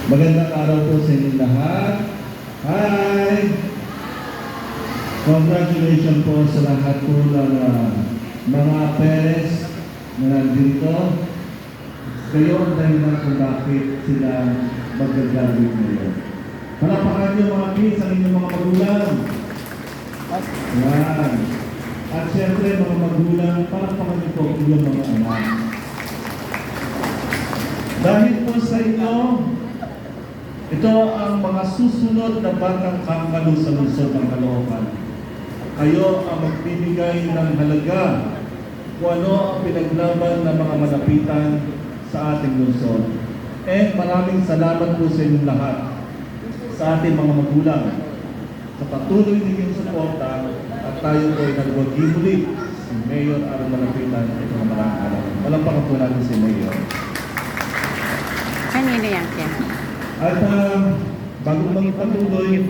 Magandang araw po sa inyo lahat. Hi! Congratulations po sa lahat po ng mga parents na nandito. Kayo ang dahilan kung bakit sila mag-graduate ngayon. Palapakan niyo mga kids ang inyong mga magulang. Yan. At siyempre mga magulang, palapakan niyo po inyong mga anak. Dahil po sa inyo, ito ang mga susunod na batang kakalo sa lungsod ng Caloocan. Kayo ang magbibigay ng halaga kung ano ang pinaglaban ng mga malapitan sa ating lungsod. And maraming salamat po sa inyong lahat, sa ating mga magulang, sa patuloy ninyong suporta at tayo po ay nagwagi-muli si Mayor Aaron Malapitan itong maraming araw. Malampakan po natin si Mayor. Kanina yan, Ken? At bago magpatuloy,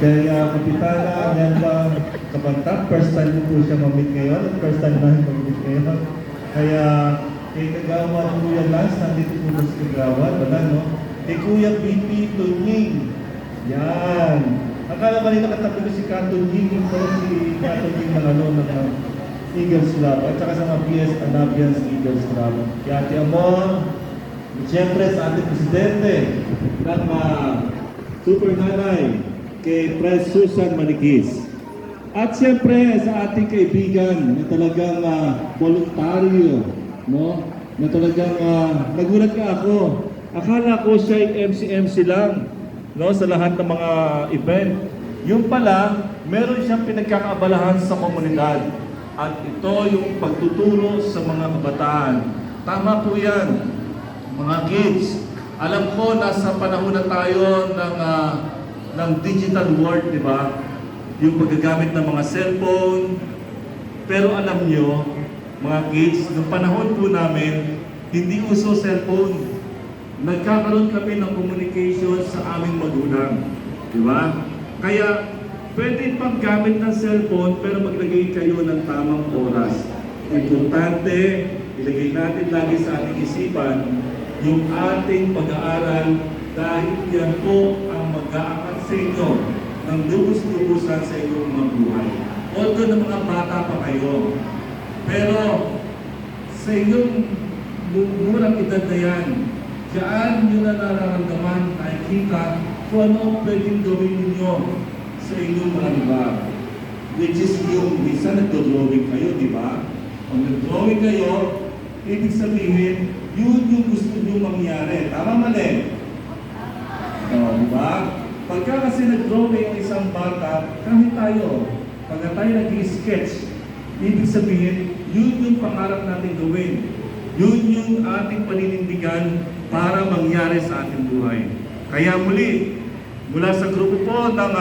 kaya Kapitana, yan lang kabanta. First time po siya mamit ngayon. First time namin mamit ngayon. Kaya kay Kagawad Kuya Lance, nandito po sa Kagawad. Wala, no? Kay Kuya BP Tunying. Yan. Akala ba nila katabi ko si Katunying? Ito si Katunying ng ng Eagles Club. At saka sa mga PS Anabians Eagles Club. Kaya Ate Amor, siyempre sa ating presidente ng Super Nanay, kay Pres Susan Manikis. At siyempre sa ating kaibigan na talagang voluntaryo, no? Na talagang nagulat ka ako. Akala ko siya ay MC lang, no? Sa lahat ng mga event. Yung pala, meron siyang pinagkakaabalahan sa komunidad. At ito yung pagtuturo sa mga kabataan. Tama po yan. Mga kids, alam ko nasa panahon na tayo ng digital world, di ba? Yung paggagamit ng mga cellphone. Pero alam nyo, mga kids, noong panahon po namin, hindi uso cellphone. Nagkakaroon kami ng communication sa aming magulang. Di ba? Kaya, pwede pang gamit ng cellphone pero maglagay kayo ng tamang oras. Importante, ilagay natin lagi sa ating isipan yung ating pag-aaral dahil yan po ang mag-aangat sa inyo ng lubos-lubusan sa inyong mga buhay. Although ng mga bata pa kayo. Pero sa inyong murang edad na yan, diyan nyo na nararamdaman, nakikita kung ano ang pwedeng gawin ninyo sa inyong mga lugar. Which is yung minsan nagdo-drawing kayo, di ba? Kung nag-drawing kayo, ibig sabihin, yun yung gusto nyo mangyari. Tama mali? Di ba? Pagka kasi nag-drawing ang isang bata, kahit tayo, pagka tayo nag-sketch, ibig sabihin, yun yung pangarap natin gawin. Yun yung ating paninindigan para mangyari sa ating buhay. Kaya muli, mula sa grupo po ng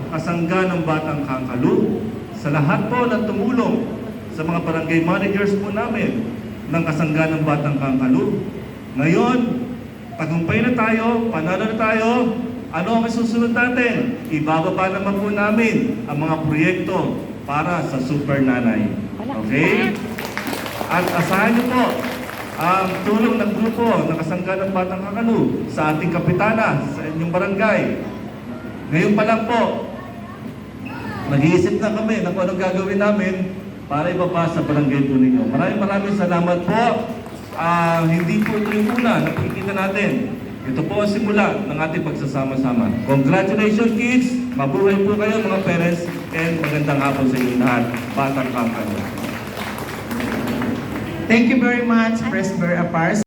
Kasangga ng Batang Kakalo, sa lahat po ng tumulong, sa mga barangay managers po namin, ng Kasangga ng Batang Kakalo. Ngayon, tagumpay na tayo, panalo na tayo. Ano ang susunod natin? Ibababa naman po namin ang mga proyekto para sa Super Nanay. Okay? At asahan niyo po ang tulong ng grupo ng Kasangga ng Batang Kakalo sa ating kapitana, sa inyong barangay. Ngayon pa lang po, nag-iisip na kami ng kung anong gagawin namin para ibaba sa barangay po ninyo. Maraming salamat po. Hindi po ito yung una na pakikita natin. Ito po ang simula ng ating pagsasama-sama. Congratulations kids! Mabuhay po kayo mga parents and magandang hapon sa inyo lahat. Batang Kakalo. Thank you very much, Presbyter Apars.